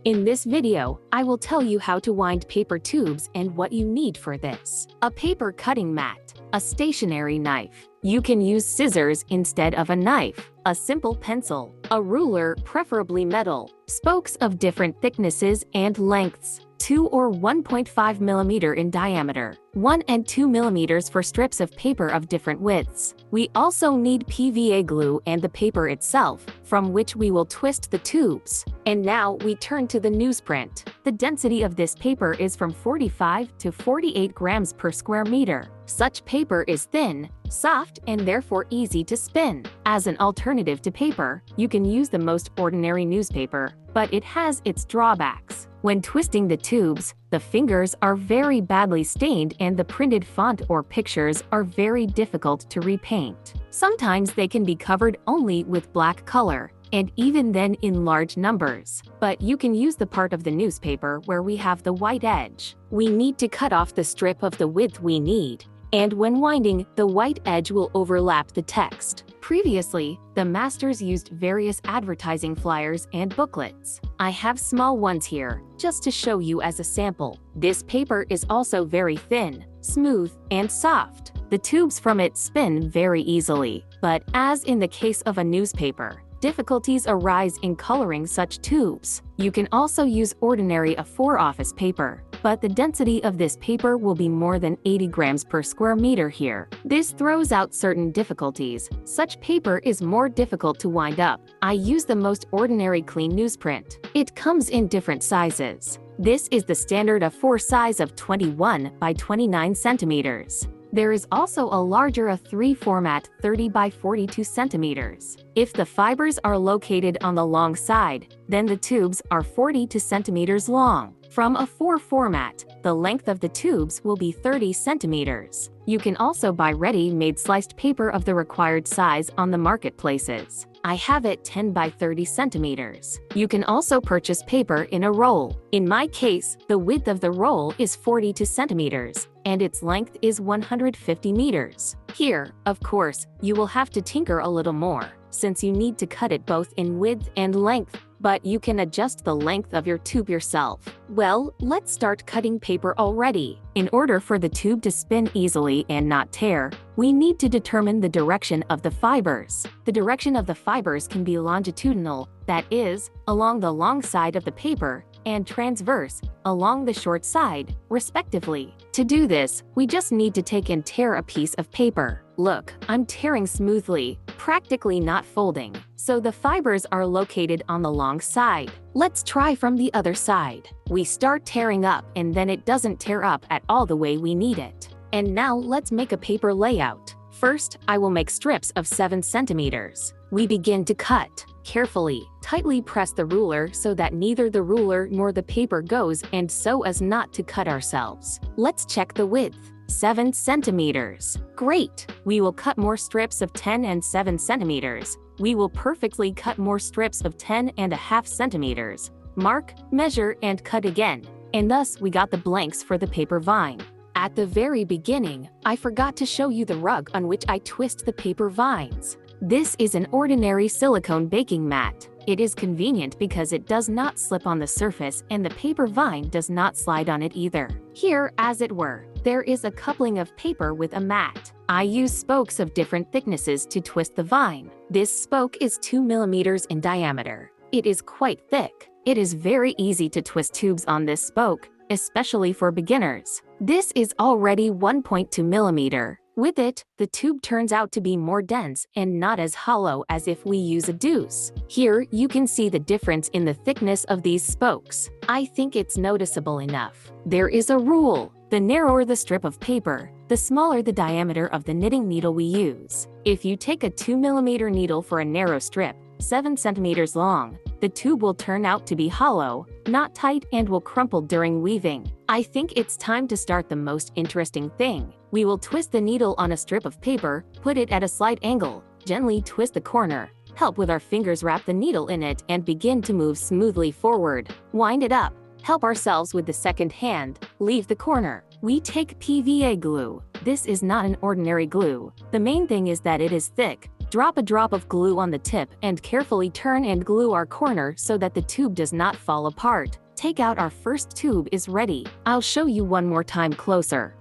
In this video, I will tell you how to wind paper tubes and what you need for this. A paper cutting mat, a stationary knife. You can use scissors instead of a knife, a simple pencil, a ruler, preferably metal, spokes of different thicknesses and lengths, 2 or 1.5 millimeter in diameter, 1 and 2 millimeters for strips of paper of different widths. We also need PVA glue and the paper itself, from which we will twist the tubes. And now we turn to the newsprint. The density of this paper is from 45 to 48 grams per square meter. Such paper is thin, soft, and therefore easy to spin. As an alternative to paper, you can use the most ordinary newspaper, but it has its drawbacks. When twisting the tubes, the fingers are very badly stained and the printed font or pictures are very difficult to repaint. Sometimes they can be covered only with black color, and even then in large numbers. But you can use the part of the newspaper where we have the white edge. We need to cut off the strip of the width we need, and when winding, the white edge will overlap the text. Previously, the masters used various advertising flyers and booklets. I have small ones here, just to show you as a sample. This paper is also very thin, smooth, and soft. The tubes from it spin very easily, but as in the case of a newspaper, difficulties arise in coloring such tubes. You can also use ordinary A4 office paper, but the density of this paper will be more than 80 grams per square meter here. This throws out certain difficulties. Such paper is more difficult to wind up. I use the most ordinary clean newsprint. It comes in different sizes. This is the standard A4 size of 21 by 29 centimeters. There is also a larger A3 format 30 by 42 centimeters. If the fibers are located on the long side, then the tubes are 42 centimeters long. From A4 format, the length of the tubes will be 30 centimeters. You can also buy ready-made sliced paper of the required size on the marketplaces. I have it 10 by 30 centimeters. You can also purchase paper in a roll. In my case, the width of the roll is 42 centimeters, and its length is 150 meters. Here, of course, you will have to tinker a little more, since you need to cut it both in width and length, but you can adjust the length of your tube yourself. Well, let's start cutting paper already. In order for the tube to spin easily and not tear, we need to determine the direction of the fibers. The direction of the fibers can be longitudinal, that is, along the long side of the paper, and transverse, along the short side, respectively. To do this, we just need to take and tear a piece of paper. Look, I'm tearing smoothly, practically not folding, so the fibers are located on the long side. Let's try from the other side. We start tearing up and then it doesn't tear up at all the way we need it. And now let's make a paper layout. First, I will make strips of 7 centimeters. We begin to cut. Carefully, tightly press the ruler so that neither the ruler nor the paper goes and so as not to cut ourselves. Let's check the width. 7 centimeters. Great! We will cut more strips of 10 and 7 centimeters. We will perfectly cut more strips of 10.5 centimeters. Mark, measure, and cut again. And thus we got the blanks for the paper vine. At the very beginning, I forgot to show you the rug on which I twist the paper vines. This is an ordinary silicone baking mat. It is convenient because it does not slip on the surface and the paper vine does not slide on it either. Here, as it were, there is a coupling of paper with a mat. I use spokes of different thicknesses to twist the vine. This spoke is 2 millimeters in diameter. It is quite thick. It is very easy to twist tubes on this spoke, especially for beginners. This is already 1.2 millimeter. With it, the tube turns out to be more dense and not as hollow as if we use a deuce. Here, you can see the difference in the thickness of these spokes. I think it's noticeable enough. There is a rule. The narrower the strip of paper, the smaller the diameter of the knitting needle we use. If you take a 2 millimeter needle for a narrow strip, 7 centimeters long, the tube will turn out to be hollow, not tight, and will crumple during weaving. I think it's time to start the most interesting thing. We will twist the needle on a strip of paper, put it at a slight angle, gently twist the corner, help with our fingers wrap the needle in it and begin to move smoothly forward. Wind it up. Help ourselves with the second hand, leave the corner. We take PVA glue. This is not an ordinary glue. The main thing is that it is thick, Drop a drop of glue on the tip and carefully turn and glue our corner so that the tube does not fall apart. Take out our first tube is ready. I'll show you one more time closer.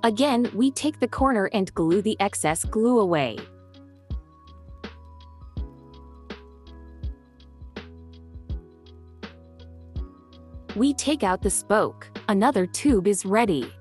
Again, we take the corner and glue the excess glue away. We take out the spoke. Another tube is ready.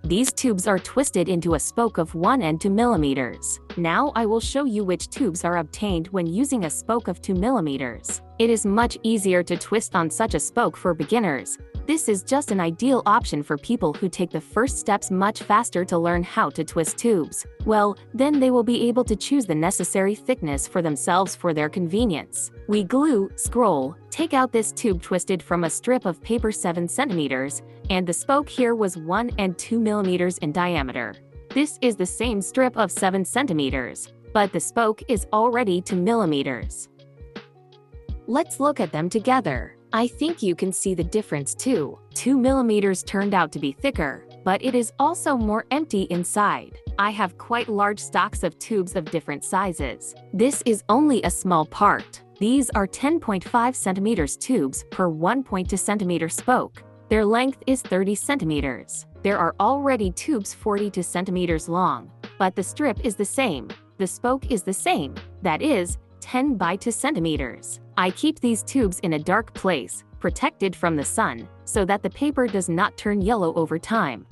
These tubes are twisted into a spoke of 1 and 2 millimeters. Now I will show you which tubes are obtained when using a spoke of 2 millimeters. It is much easier to twist on such a spoke for beginners. This is just an ideal option for people who take the first steps much faster to learn how to twist tubes. Well, then they will be able to choose the necessary thickness for themselves for their convenience. We glue, scroll, take out this tube twisted from a strip of paper 7 centimeters, and the spoke here was 1 and 2 millimeters in diameter. This is the same strip of 7 centimeters, but the spoke is already 2 millimeters. Let's look at them together. I think you can see the difference too. 2 millimeters turned out to be thicker, but it is also more empty inside. I have quite large stocks of tubes of different sizes. This is only a small part. These are 10.5 centimeters tubes per 1.2 centimeter spoke. Their length is 30 centimeters. There are already tubes 42 centimeters long, but the strip is the same. The spoke is the same, that is, 10 by 2 centimeters. I keep these tubes in a dark place, protected from the sun, so that the paper does not turn yellow over time.